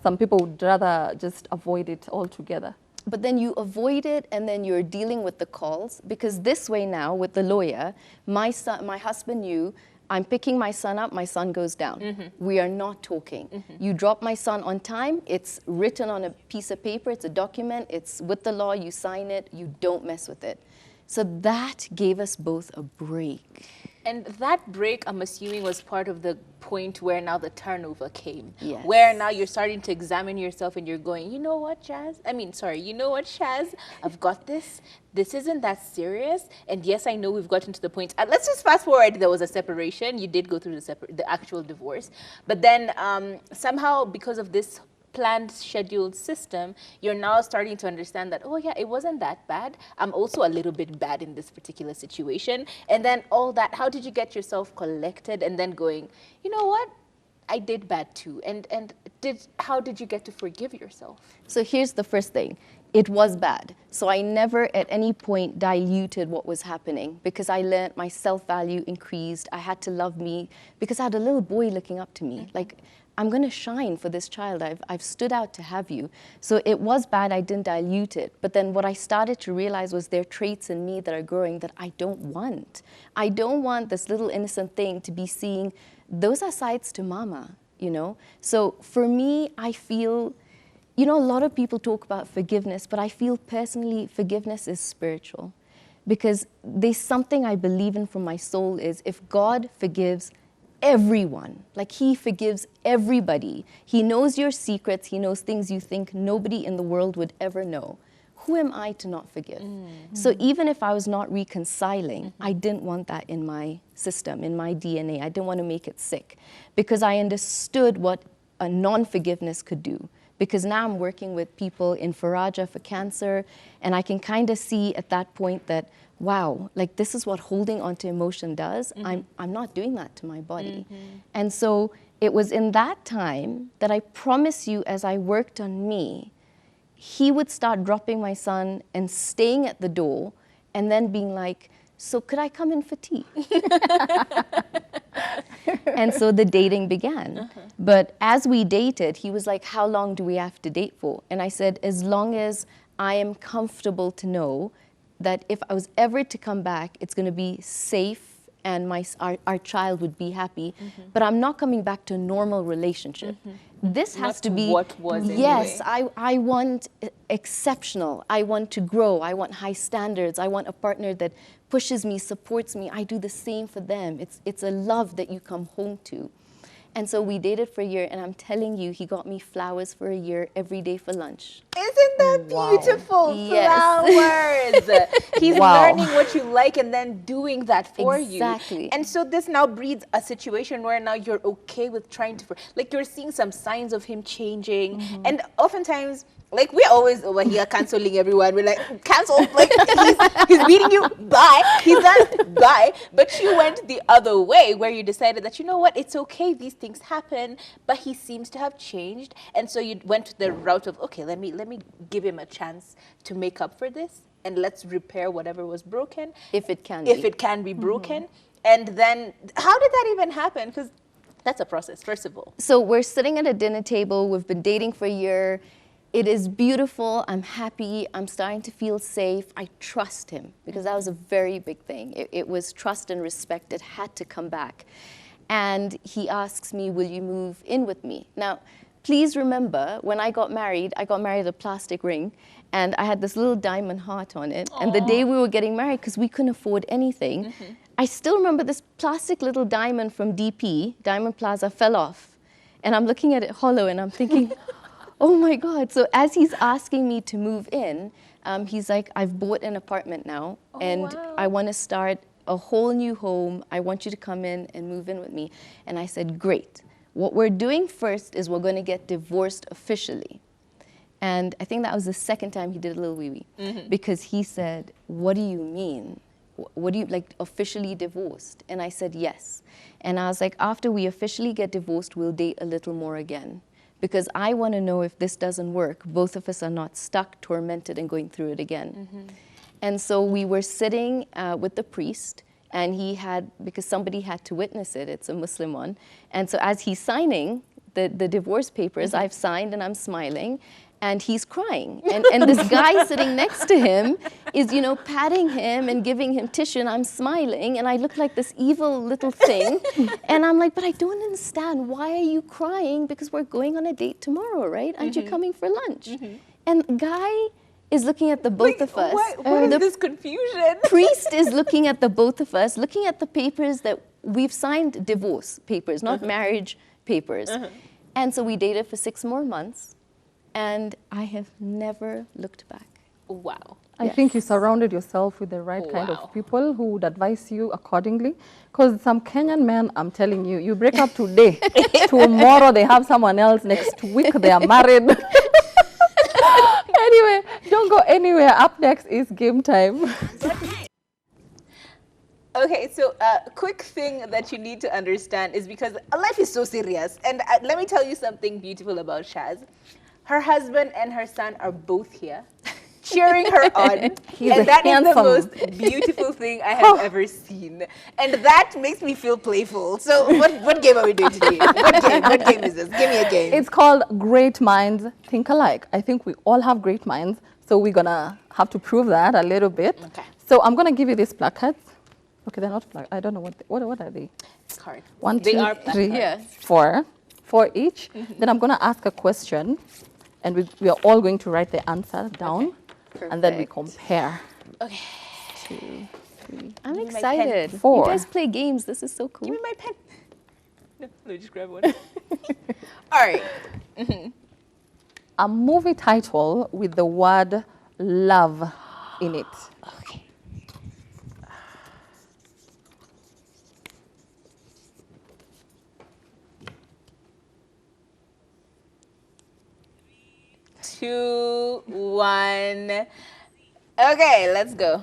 Some people would rather just avoid it altogether. But then you avoid it, and then you're dealing with the calls, because this way now with the lawyer, my husband knew, I'm picking my son up, my son goes down. We are not talking. You drop my son on time, it's written on a piece of paper, it's a document, it's with the law, you sign it, you don't mess with it. So that gave us both a break. And that break, I'm assuming, was part of the point where now the turnover came. Yes. Where now you're starting to examine yourself and you're going, you know what, you know what, Shaz? I've got this. This isn't that serious. And yes, I know we've gotten to the point. Let's just fast forward. There was a separation. You did go through the actual divorce. But then somehow, because of this planned, scheduled system, you're now starting to understand that, oh yeah, it wasn't that bad. I'm also a little bit bad in this particular situation. And then all that, how did you get yourself collected and then going, you know what? I did bad too. And how did you get to forgive yourself? So here's the first thing. It was bad. So I never at any point diluted what was happening, because I learned my self-value increased. I had to love me because I had a little boy looking up to me. Like, I'm going to shine for this child. I've stood out to have you. So it was bad. I didn't dilute it. But then what I started to realize was there are traits in me that are growing that I don't want. I don't want this little innocent thing to be seeing, those are sides to mama, you know? So for me, I feel, you know, a lot of people talk about forgiveness, but I feel personally forgiveness is spiritual. Because there's something I believe in from my soul is, if God forgives everyone, like he forgives everybody, he knows your secrets, he knows things you think nobody in the world would ever know, who am I to not forgive? So even if I was not reconciling, I didn't want that in my system, in my DNA. I didn't want to make it sick, because I understood what a non-forgiveness could do. Because now I'm working with people in Faraja for cancer, and I can kind of see at that point that, wow, like this is what holding onto emotion does. I'm not doing that to my body. And so it was in that time that I promise you, as I worked on me, he would start dropping my son and staying at the door and then being like, so could I come in for tea? And so the dating began. But as we dated, he was like, how long do we have to date for? And I said, as long as I am comfortable to know that if I was ever to come back, it's going to be safe and our child would be happy. But I'm not coming back to a normal relationship. This has Not to be what was anyway. Yes, I want exceptional. I want to grow. I want high standards. I want a partner that pushes me, supports me. I do the same for them. It's a love that you come home to. And so we dated for a year, and I'm telling you, he got me flowers for a year every day for lunch. Isn't that beautiful? Yes. Flowers. He's learning what you like and then doing that for you. Exactly. And so this now breeds a situation where now you're okay with trying to, like you're seeing some signs of him changing. And oftentimes, like we're always over here canceling everyone. We're like, cancel, like he's beating you, bye. He's done, bye. But you went the other way where you decided that, you know what, it's okay, these things happen, but he seems to have changed. And so you went the route of, okay, let me give him a chance to make up for this. and let's repair whatever was broken. If it can If be. it can be broken. And then, how did that even happen? Because that's a process, first of all. So we're sitting at a dinner table. We've been dating for a year. It is beautiful. I'm happy. I'm starting to feel safe. I trust him because that was a very big thing. It was trust and respect. It had to come back. And he asks me, will you move in with me? Now, please remember, when I got married a plastic ring, and I had this little diamond heart on it. Aww. And the day we were getting married, because we couldn't afford anything, I still remember this plastic little diamond from DP, Diamond Plaza, fell off. And I'm looking at it hollow, and I'm thinking, oh my God. So as he's asking me to move in, he's like, I've bought an apartment now, and wow. I want to start a whole new home. I want you to come in and move in with me. And I said, great. What we're doing first is we're going to get divorced officially. And I think that was the second time he did a little wee-wee. Because he said, what do you mean? What do you, like, officially divorced? And I said, yes. And I was like, after we officially get divorced, we'll date a little more again. Because I want to know if this doesn't work, both of us are not stuck, tormented, and going through it again. And so we were sitting with the priest, and he had, because somebody had to witness it, it's a Muslim one. And so as he's signing the divorce papers, I've signed and I'm smiling, and he's crying. And this guy sitting next to him is, you know, patting him and giving him tissue, and I'm smiling, and I look like this evil little thing. And I'm like, but I don't understand. Why are you crying? Because we're going on a date tomorrow, right? Aren't you coming for lunch? And guy is looking at the both of us. What is this confusion? Priest is looking at the both of us, looking at the papers that we've signed, divorce papers, not marriage papers. And so we dated for 6 more months, and I have never looked back. Wow. I think you surrounded yourself with the right kind of people who would advise you accordingly. Because some Kenyan men, I'm telling you, you break up today, tomorrow they have someone else, next week they are married. Anyway, don't go anywhere. Up next is game time. Okay, so a quick thing that you need to understand is because life is so serious. And let me tell you something beautiful about Shaz. Her husband and her son are both here, cheering her on. And that is the most beautiful thing I have ever seen. And that makes me feel playful. So what game are we doing today? What game is this? Give me a game. It's called Great Minds Think Alike. I think we all have great minds, so we're going to have to prove that a little bit. Okay. So I'm going to give you these placards. Okay, they're not placards. I don't know what are they? Card. 1, They 2, are 3, 4. 4 each. Then I'm going to ask a question, and we are all going to write the answer down. Okay. And then we compare. Okay. 2, 3. I'm Give me my excited. pen. 4. You guys play games. This is so cool. Give me my pen. No, let me just grab one. All right. A movie title with the word love in it. Okay. Two, one. Okay, let's go.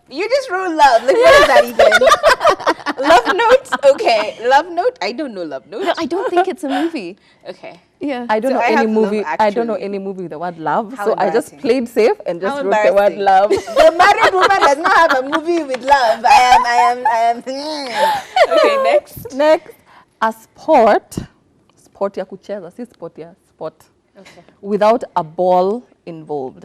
You just wrote love. Like, what is that even? Love Note? Okay. Love Note? I don't know Love Note. No, I don't think it's a movie. Okay. Yeah. I don't So know I any have Love movie. I don't know Actually. any movie with the word love. How So I just embarrassing. played safe and just How wrote the word embarrassing. love. The married woman does not have a movie with love. I am. Okay, next. Next, a sport. Sport ya kucheza, si sport ya sport. Okay. Without a ball involved.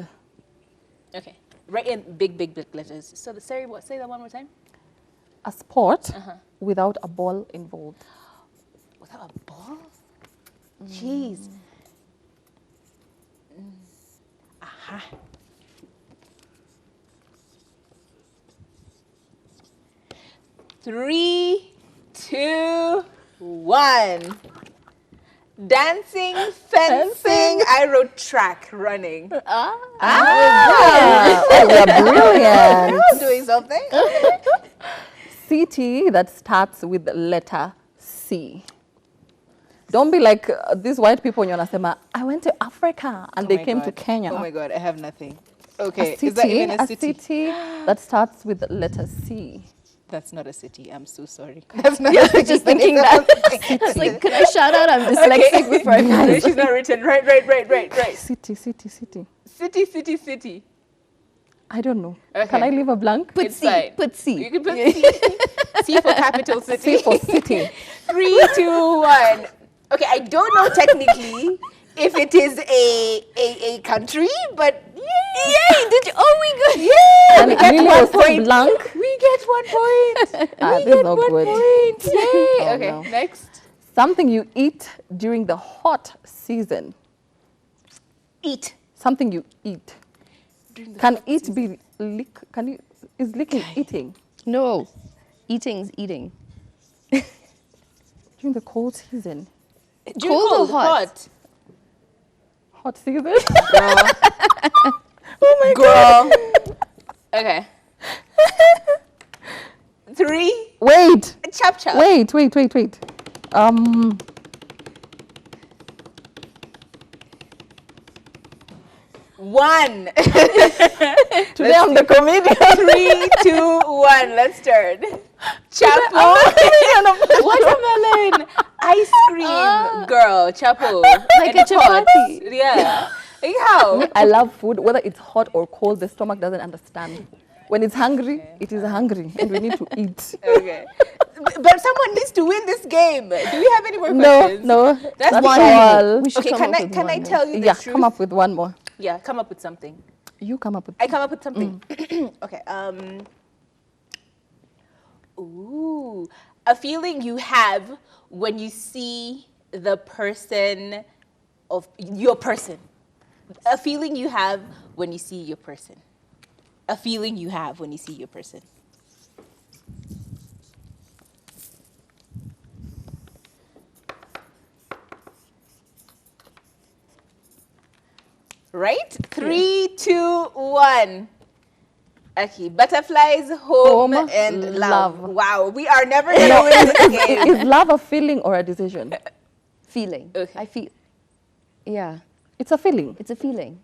Okay. Right in big letters. So say that one more time. A sport without a ball involved. Without a ball? Jeez. Aha. Three, two, one. Dancing, fencing. I wrote track, running. Oh, we are brilliant. I'm doing something. City that starts with the letter C. Don't be like these white people when you're I went to Africa and they came to Kenya. Oh my God, I have nothing. Okay, A city, is that even a city? that starts with the letter C. That's not a city. I'm so sorry. That's not Yeah, a city. just thinking that. It's like, can I shout out? I'm dyslexic before I No, she's not written. Right. City. City. I don't know. Okay. Can I leave a blank? Put It's C. fine. Put C. You can put C. C for capital city. C for city. 3, 2, 1. Okay, I don't know technically if it is a country, but yay! Did you? Oh, we good. Yay! And We get Lily 1 was so point. blank. We get 1 point. Ah, We this is get not 1 good. point. Yay! Oh, Okay, no. next. Something you eat during the hot season. Eat. Something you eat. Can eat be lick? Can you? Is licking eating No. Eating's eating. during the cold season? Cold or hot? Hot season. Girl. Oh my Girl. Okay. 3. Wait. Chop chop. Wait. 1. Today I'm the comedian. 3, 2, 1. Let's start. Chapo. Watermelon. Ice cream. Girl. Chapo. Like And a it's hot. chapati. Yeah. Like how? I love food, whether it's hot or cold. The stomach doesn't understand. When it's hungry, it is hungry, and we need to eat. Okay. But someone needs to win this game. Do we have any more No, questions? no. That's one. all. We should Okay, come up can with I one more. tell you the Yeah, truth? come up with one more. Yeah, come up with something. You come up with. I come up with something. Okay. Ooh, a feeling you have when you see the person of your person. A feeling you have when you see your person. A feeling you have when you see your person. Right? 3, 2, 1. Okay, butterflies, home, Home, and love. love. Wow, we are never gonna win this game. Is love a feeling or a decision? Feeling. Okay. I feel. Yeah. It's a feeling. It's a feeling.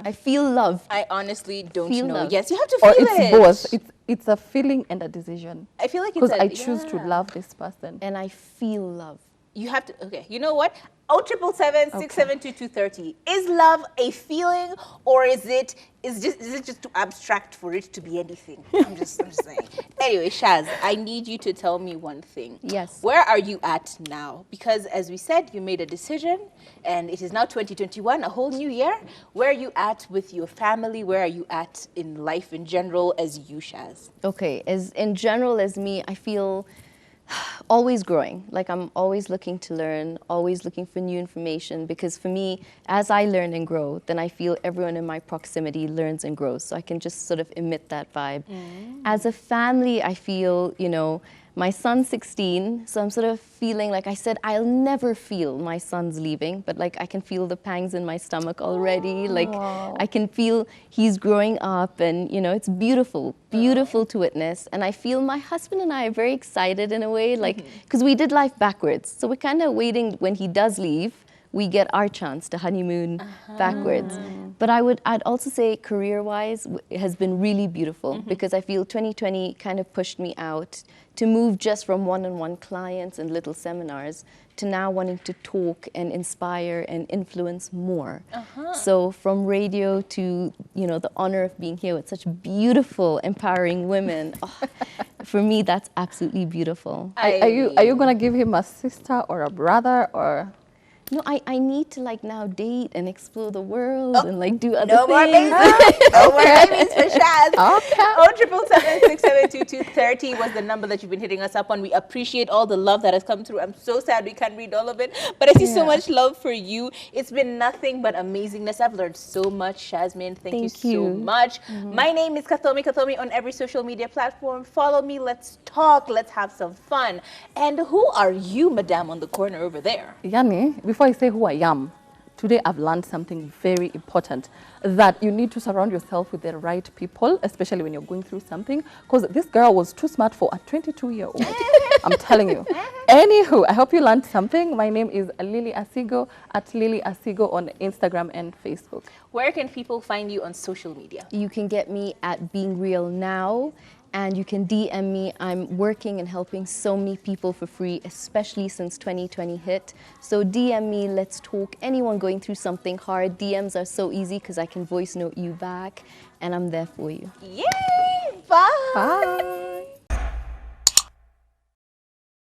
I feel love. I honestly don't Feel know. love. Yes, you have to feel Or it's it. both. It's a feeling and a decision. I feel like it's Because a, I choose to yeah. love this person. And I feel love. You have to. Okay, you know what? 0777 Is love a feeling, or is it just too abstract for it to be anything? I'm just saying. Anyway, Shaz, I need you to tell me one thing. Yes. Where are you at now? Because as we said, you made a decision, and it is now 2021, a whole new year. Where are you at with your family? Where are you at in life in general as you, Shaz? Okay, as in general as me, I feel always growing. Like I'm always looking to learn, always looking for new information, because for me, as I learn and grow, then I feel everyone in my proximity learns and grows. So I can just sort of emit that vibe. As a family, I feel, you know, my son's 16, so I'm sort of feeling like I said, I'll never feel my son's leaving, but like I can feel the pangs in my stomach already. Like I can feel he's growing up, and you know, it's beautiful, beautiful to witness. And I feel my husband and I are very excited in a way, like, because we did life backwards. So we're kind of waiting when he does leave, we get our chance to honeymoon backwards. But I'd also say career-wise, it has been really beautiful, because I feel 2020 kind of pushed me out to move just from one-on-one clients and little seminars to now wanting to talk and inspire and influence more. So from radio to, you know, the honor of being here with such beautiful, empowering women, for me, that's absolutely beautiful. Are you gonna give him a sister or a brother or? No, I need to like now date and explore the world and like do other No more things. babies. No more babies for Shaz. Okay. 0777 was the number that you've been hitting us up on. We appreciate all the love that has come through. I'm so sad we can't read all of it, but I see so much love for you. It's been nothing but amazingness. I've learned so much, Shazmeen. Thank you so much. My name is Kathomi on every social media platform. Follow me. Let's talk. Let's have some fun. And who are you, madame, on the corner over there? Yani, before I say who I am, today I've learned something very important, that you need to surround yourself with the right people, especially when you're going through something, because this girl was too smart for a 22-year-old. I'm telling you. Anywho, I hope you learned something. My name is Lily Asigo, at Lily Asigo on Instagram and Facebook. Where can people find you on social media? You can get me at Being Real Now. And you can DM me. I'm working and helping so many people for free, especially since 2020 hit. So DM me, let's talk. Anyone going through something hard, DMs are so easy because I can voice note you back, and I'm there for you. Yay! Bye! Bye.